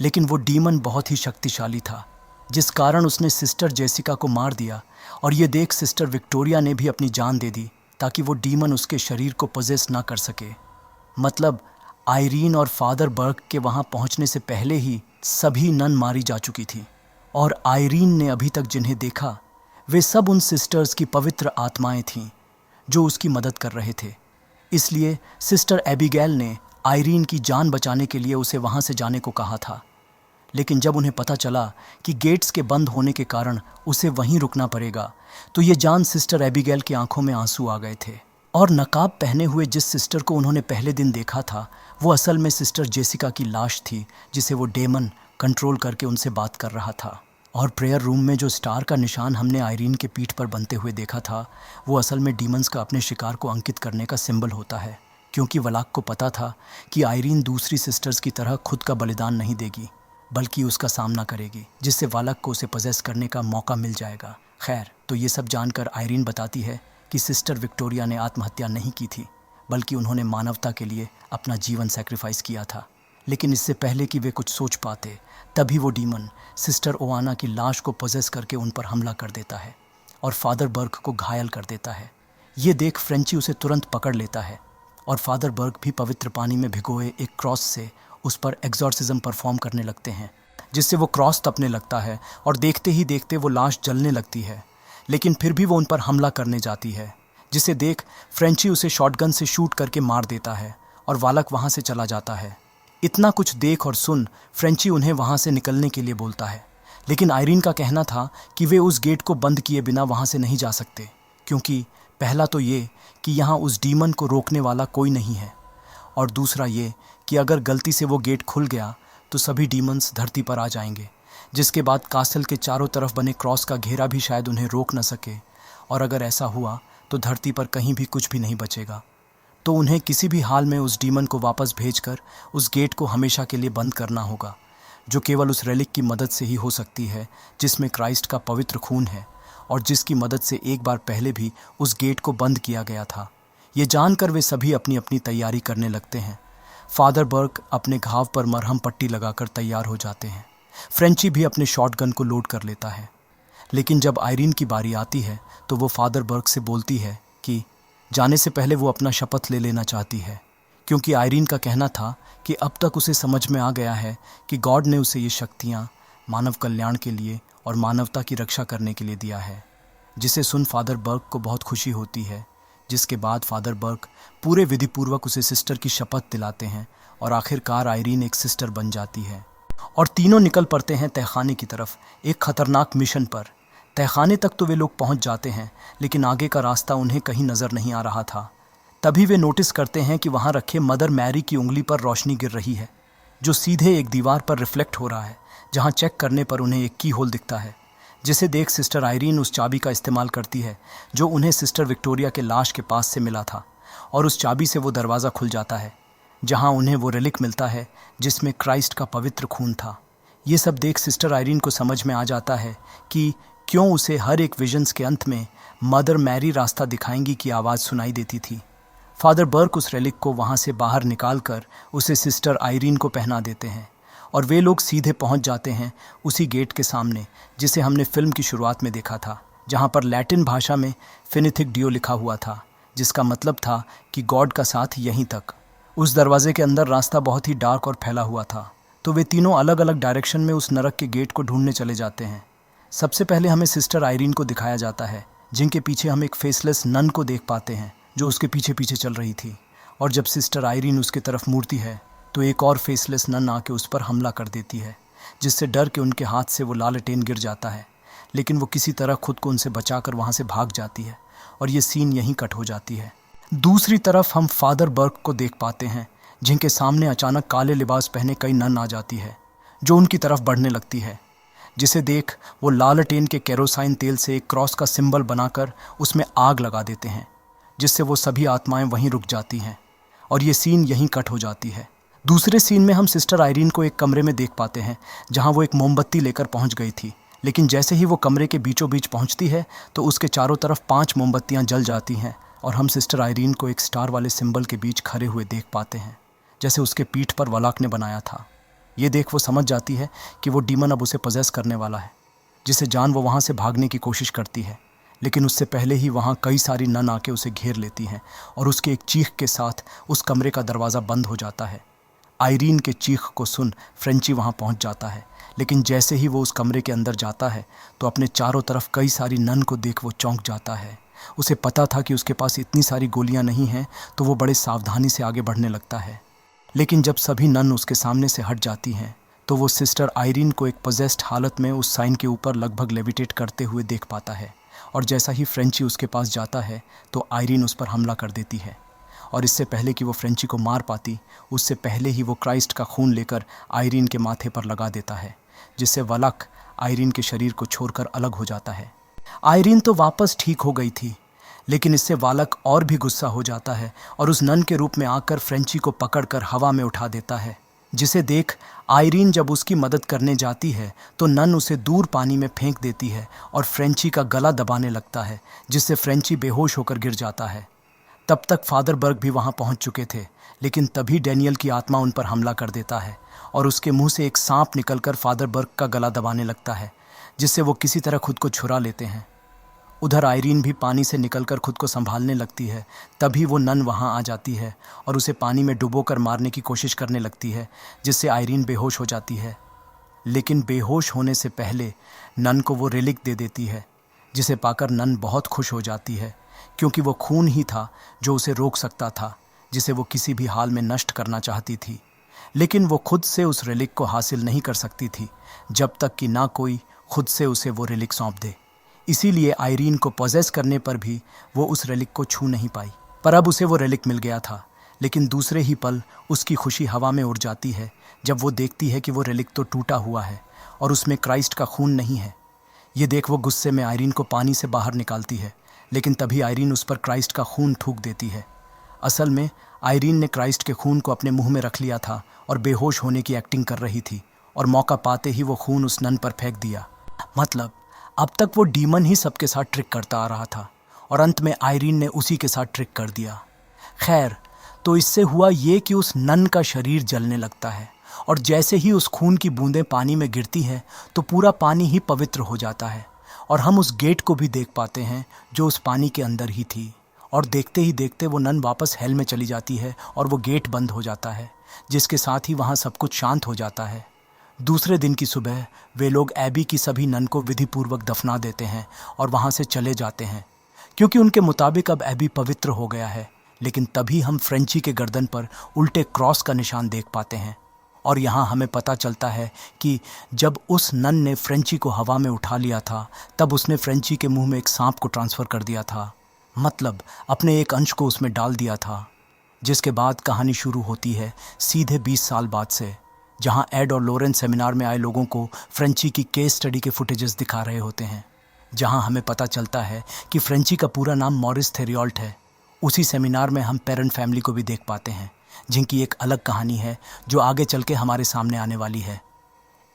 लेकिन वो डीमन बहुत ही शक्तिशाली था, जिस कारण उसने सिस्टर जेसिका को मार दिया और ये देख सिस्टर विक्टोरिया ने भी अपनी जान दे दी ताकि वो डीमन उसके शरीर को पोजेस ना कर सके। मतलब आयरीन और फादर बर्क के वहाँ पहुँचने से पहले ही सभी नन मारी जा चुकी थी और आयरीन ने अभी तक जिन्हें देखा वे सब उन सिस्टर्स की पवित्र आत्माएं थीं जो उसकी मदद कर रहे थे। इसलिए सिस्टर एबिगेल ने आयरीन की जान बचाने के लिए उसे वहाँ से जाने को कहा था। लेकिन जब उन्हें पता चला कि गेट्स के बंद होने के कारण उसे वहीं रुकना पड़ेगा, तो ये जान सिस्टर एबिगेल की आंखों में आंसू आ गए थे और नकाब पहने हुए जिस सिस्टर को उन्होंने पहले दिन देखा था वो असल में सिस्टर जेसिका की लाश थी, जिसे वो डेमन कंट्रोल करके उनसे बात कर रहा था। और प्रेयर रूम में जो स्टार का निशान हमने आयरीन के पीठ पर बनते हुए देखा था वो असल में डीमंस का अपने शिकार को अंकित करने का सिंबल होता है, क्योंकि वलाक को पता था कि आयरीन दूसरी सिस्टर्स की तरह खुद का बलिदान नहीं देगी बल्कि उसका सामना करेगी, जिससे वालक को उसे पजेस करने का मौका मिल जाएगा। खैर, तो ये सब जानकर आयरीन बताती है कि सिस्टर विक्टोरिया ने आत्महत्या नहीं की थी बल्कि उन्होंने मानवता के लिए अपना जीवन सैक्रिफाइस किया था। लेकिन इससे पहले कि वे कुछ सोच पाते तभी वो डीमन सिस्टर ओआना की लाश को पजेस करके उन पर हमला कर देता है और फादर बर्ग को घायल कर देता है। ये देख फ्रेंची उसे तुरंत पकड़ लेता है और फादर बर्ग भी पवित्र पानी में भिगोए एक क्रॉस से उस पर एक्सॉर्सिज्म परफॉर्म करने लगते हैं, जिससे वो क्रॉस तपने लगता है और देखते ही देखते वो लाश जलने लगती है। लेकिन फिर भी वो उन पर हमला करने जाती है, जिसे देख फ्रेंची उसे शॉटगन से शूट करके मार देता है और वालक वहाँ से चला जाता है। इतना कुछ देख और सुन फ्रेंची उन्हें वहाँ से निकलने के लिए बोलता है, लेकिन आयरीन का कहना था कि वे उस गेट को बंद किए बिना वहाँ से नहीं जा सकते, क्योंकि पहला तो ये कि यहाँ उस डीमन को रोकने वाला कोई नहीं है, और दूसरा ये कि अगर गलती से वो गेट खुल गया तो सभी डीमंस धरती पर आ जाएंगे, जिसके बाद कासल के चारों तरफ बने क्रॉस का घेरा भी शायद उन्हें रोक न सके, और अगर ऐसा हुआ तो धरती पर कहीं भी कुछ भी नहीं बचेगा। तो उन्हें किसी भी हाल में उस डीमन को वापस भेजकर उस गेट को हमेशा के लिए बंद करना होगा, जो केवल उस रेलिक की मदद से ही हो सकती है जिसमें क्राइस्ट का पवित्र खून है और जिसकी मदद से एक बार पहले भी उस गेट को बंद किया गया था। ये जानकर वे सभी अपनी अपनी तैयारी करने लगते हैं। फादर बर्ग अपने घाव पर मरहम पट्टी लगाकर तैयार हो जाते हैं। फ्रेंची भी अपने शॉटगन को लोड कर लेता है। लेकिन जब आयरीन की बारी आती है तो वो फादर बर्ग से बोलती है कि जाने से पहले वो अपना शपथ ले लेना चाहती है, क्योंकि आयरीन का कहना था कि अब तक उसे समझ में आ गया है कि गॉड ने उसे ये शक्तियाँ मानव कल्याण के लिए और मानवता की रक्षा करने के लिए दिया है। जिसे सुन फादर बर्ग को बहुत खुशी होती है, जिसके बाद फादर बर्ग पूरे विधिपूर्वक उसे सिस्टर की शपथ दिलाते हैं और आखिरकार आयरीन एक सिस्टर बन जाती है और तीनों निकल पड़ते हैं तहखाने की तरफ एक खतरनाक मिशन पर। तहखाने तक तो वे लोग पहुंच जाते हैं, लेकिन आगे का रास्ता उन्हें कहीं नज़र नहीं आ रहा था। तभी वे नोटिस करते हैं कि वहां रखे मदर मैरी की उंगली पर रोशनी गिर रही है, जो सीधे एक दीवार पर रिफ्लेक्ट हो रहा है, जहां चेक करने पर उन्हें एक की होल दिखता है, जिसे देख सिस्टर आयरीन उस चाबी का इस्तेमाल करती है जो उन्हें सिस्टर विक्टोरिया के लाश के पास से मिला था, और उस चाबी से वो दरवाज़ा खुल जाता है जहां उन्हें वो रिलिक मिलता है जिसमें क्राइस्ट का पवित्र खून था। ये सब देख सिस्टर आयरीन को समझ में आ जाता है कि क्यों उसे हर एक विजन्स के अंत में मदर मैरी रास्ता दिखाएंगी की आवाज़ सुनाई देती थी। फादर बर्ग उस रेलिक को वहाँ से बाहर निकाल कर उसे सिस्टर आयरीन को पहना देते हैं और वे लोग सीधे पहुँच जाते हैं उसी गेट के सामने जिसे हमने फिल्म की शुरुआत में देखा था, जहाँ पर लैटिन भाषा में फिनिथिक डियो लिखा हुआ था, जिसका मतलब था कि गॉड का साथ यहीं तक। उस दरवाजे के अंदर रास्ता बहुत ही डार्क और फैला हुआ था, तो वे तीनों अलग अलग डायरेक्शन में उस नरक के गेट को ढूंढने चले जाते हैं। सबसे पहले हमें सिस्टर आयरीन को दिखाया जाता है, जिनके पीछे हम एक फेसलेस नन को देख पाते हैं जो उसके पीछे पीछे चल रही थी, और जब सिस्टर आयरीन उसके तरफ मुड़ती है तो एक और फेसलेस नन आके उस पर हमला कर देती है, जिससे डर के उनके हाथ से वो लालटेन गिर जाता है। लेकिन वो किसी तरह खुद को उनसे बचाकर वहाँ से भाग जाती है और ये सीन यहीं कट हो जाती है। दूसरी तरफ हम फादर बर्ग को देख पाते हैं, जिनके सामने अचानक काले लिबास पहने कई नन आ जाती है जो उनकी तरफ बढ़ने लगती है, जिसे देख वो लालटेन के केरोसाइन तेल से एक क्रॉस का सिंबल बनाकर उसमें आग लगा देते हैं, जिससे वो सभी आत्माएं वहीं रुक जाती हैं और ये सीन यहीं कट हो जाती है। दूसरे सीन में हम सिस्टर आयरीन को एक कमरे में देख पाते हैं जहां वो एक मोमबत्ती लेकर पहुंच गई थी, लेकिन जैसे ही वो कमरे के बीचों बीच पहुंचती है तो उसके चारों तरफ 5 मोमबत्तियां जल जाती हैं और हम सिस्टर आयरीन को एक स्टार वाले सिंबल के बीच खड़े हुए देख पाते हैं, जैसे उसके पीठ पर वलाक ने बनाया था। ये देख वो समझ जाती है कि वो डीमन अब उसे पजेस करने वाला है, जिसे जान वो वहाँ से भागने की कोशिश करती है, लेकिन उससे पहले ही वहाँ कई सारी नन आके उसे घेर लेती हैं और उसके एक चीख के साथ उस कमरे का दरवाज़ा बंद हो जाता है। आयरीन के चीख को सुन फ्रेंची वहाँ पहुँच जाता है, लेकिन जैसे ही वो उस कमरे के अंदर जाता है तो अपने चारों तरफ कई सारी नन को देख वो चौंक जाता है। उसे पता था कि उसके पास इतनी सारी गोलियाँ नहीं हैं, तो वो बड़े सावधानी से आगे बढ़ने लगता है। लेकिन जब सभी नन उसके सामने से हट जाती हैं तो वो सिस्टर आयरीन को एक पजेस्ड हालत में उस साइन के ऊपर लगभग लेविटेट करते हुए देख पाता है और जैसा ही फ्रेंची उसके पास जाता है तो आयरीन उस पर हमला कर देती है। और इससे पहले कि वो फ्रेंची को मार पाती, उससे पहले ही वो क्राइस्ट का खून लेकर आयरीन के माथे पर लगा देता है, जिससे वलक आयरीन के शरीर को छोड़कर अलग हो जाता है। आयरीन तो वापस ठीक हो गई थी, लेकिन इससे वालक और भी गुस्सा हो जाता है और उस नन के रूप में आकर फ्रेंची को पकड़कर हवा में उठा देता है, जिसे देख आयरीन जब उसकी मदद करने जाती है तो नन उसे दूर पानी में फेंक देती है और फ्रेंची का गला दबाने लगता है, जिससे फ्रेंची बेहोश होकर गिर जाता है। तब तक फादर बर्ग भी वहां पहुंच चुके थे, लेकिन तभी डैनियल की आत्मा उन पर हमला कर देता है और उसके मुंह से एक सांप निकलकर फादर बर्ग का गला दबाने लगता है, जिससे वो किसी तरह खुद को छुड़ा लेते हैं। उधर आयरीन भी पानी से निकलकर खुद को संभालने लगती है। तभी वो नन वहां आ जाती है और उसे पानी में डुबोकर मारने की कोशिश करने लगती है, जिससे आयरीन बेहोश हो जाती है। लेकिन बेहोश होने से पहले नन को वो रिलिक दे देती है, जिसे पाकर नन बहुत खुश हो जाती है, क्योंकि वो खून ही था जो उसे रोक सकता था, जिसे वो किसी भी हाल में नष्ट करना चाहती थी। लेकिन वो खुद से उस रिलिक को हासिल नहीं कर सकती थी जब तक कि ना कोई खुद से उसे वो रिलिक सौंप दे। इसीलिए आयरीन को पॉजेस करने पर भी वो उस रिलिक को छू नहीं पाई। पर अब उसे वो रिलिक मिल गया था, लेकिन दूसरे ही पल उसकी खुशी हवा में उड़ जाती है जब वो देखती है कि वो रिलिक तो टूटा हुआ है और उसमें क्राइस्ट का खून नहीं है। ये देख वो गुस्से में आयरीन को पानी से बाहर निकालती है, लेकिन तभी आयरीन उस पर क्राइस्ट का खून थूक देती है। असल में आयरीन ने क्राइस्ट के खून को अपने मुंह में रख लिया था और बेहोश होने की एक्टिंग कर रही थी, और मौका पाते ही वो खून उस नन पर फेंक दिया। मतलब अब तक वो डीमन ही सबके साथ ट्रिक करता आ रहा था और अंत में आयरीन ने उसी के साथ ट्रिक कर दिया। खैर, तो इससे हुआ ये कि उस नन का शरीर जलने लगता है और जैसे ही उस खून की बूंदें पानी में गिरती हैं तो पूरा पानी ही पवित्र हो जाता है और हम उस गेट को भी देख पाते हैं जो उस पानी के अंदर ही थी। और देखते ही देखते वो नन वापस हेल में चली जाती है और वो गेट बंद हो जाता है, जिसके साथ ही वहाँ सब कुछ शांत हो जाता है। दूसरे दिन की सुबह वे लोग एबी की सभी नन को विधिपूर्वक दफना देते हैं और वहाँ से चले जाते हैं, क्योंकि उनके मुताबिक अब एबी पवित्र हो गया है। लेकिन तभी हम फ्रेंची के गर्दन पर उल्टे क्रॉस का निशान देख पाते हैं और यहाँ हमें पता चलता है कि जब उस नन ने फ्रेंची को हवा में उठा लिया था तब उसने फ्रेंची के मुंह में एक सांप को ट्रांसफ़र कर दिया था, मतलब अपने एक अंश को उसमें डाल दिया था। जिसके बाद कहानी शुरू होती है सीधे 20 साल बाद से, जहां एड और लोरेन सेमिनार में आए लोगों को फ्रेंची की केस स्टडी के फुटेजेस दिखा रहे होते हैं, जहां हमें पता चलता है कि फ्रेंची का पूरा नाम मॉरिस थेरियॉल्ट है। उसी सेमिनार में हम पेरेंट फैमिली को भी देख पाते हैं, जिनकी एक अलग कहानी है जो आगे चल के हमारे सामने आने वाली है।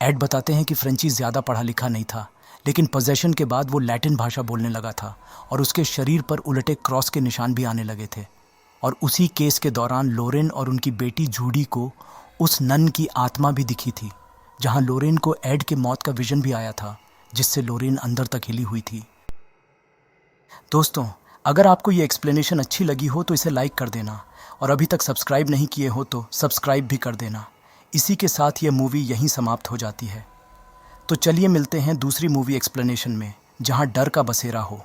एड बताते हैं कि फ्रेंची ज़्यादा पढ़ा लिखा नहीं था, लेकिन पोजेशन के बाद वो लैटिन भाषा बोलने लगा था और उसके शरीर पर उलटे क्रॉस के निशान भी आने लगे थे। और उसी केस के दौरान लोरेन और उनकी बेटी जूडी को उस नन की आत्मा भी दिखी थी, जहां लोरेन को एड के मौत का विजन भी आया था, जिससे लोरेन अंदर तक हिली हुई थी। दोस्तों, अगर आपको ये एक्सप्लेनेशन अच्छी लगी हो तो इसे लाइक कर देना, और अभी तक सब्सक्राइब नहीं किए हो तो सब्सक्राइब भी कर देना। इसी के साथ ये मूवी यहीं समाप्त हो जाती है। तो चलिए मिलते हैं दूसरी मूवी एक्सप्लेनेशन में, जहां डर का बसेरा हो।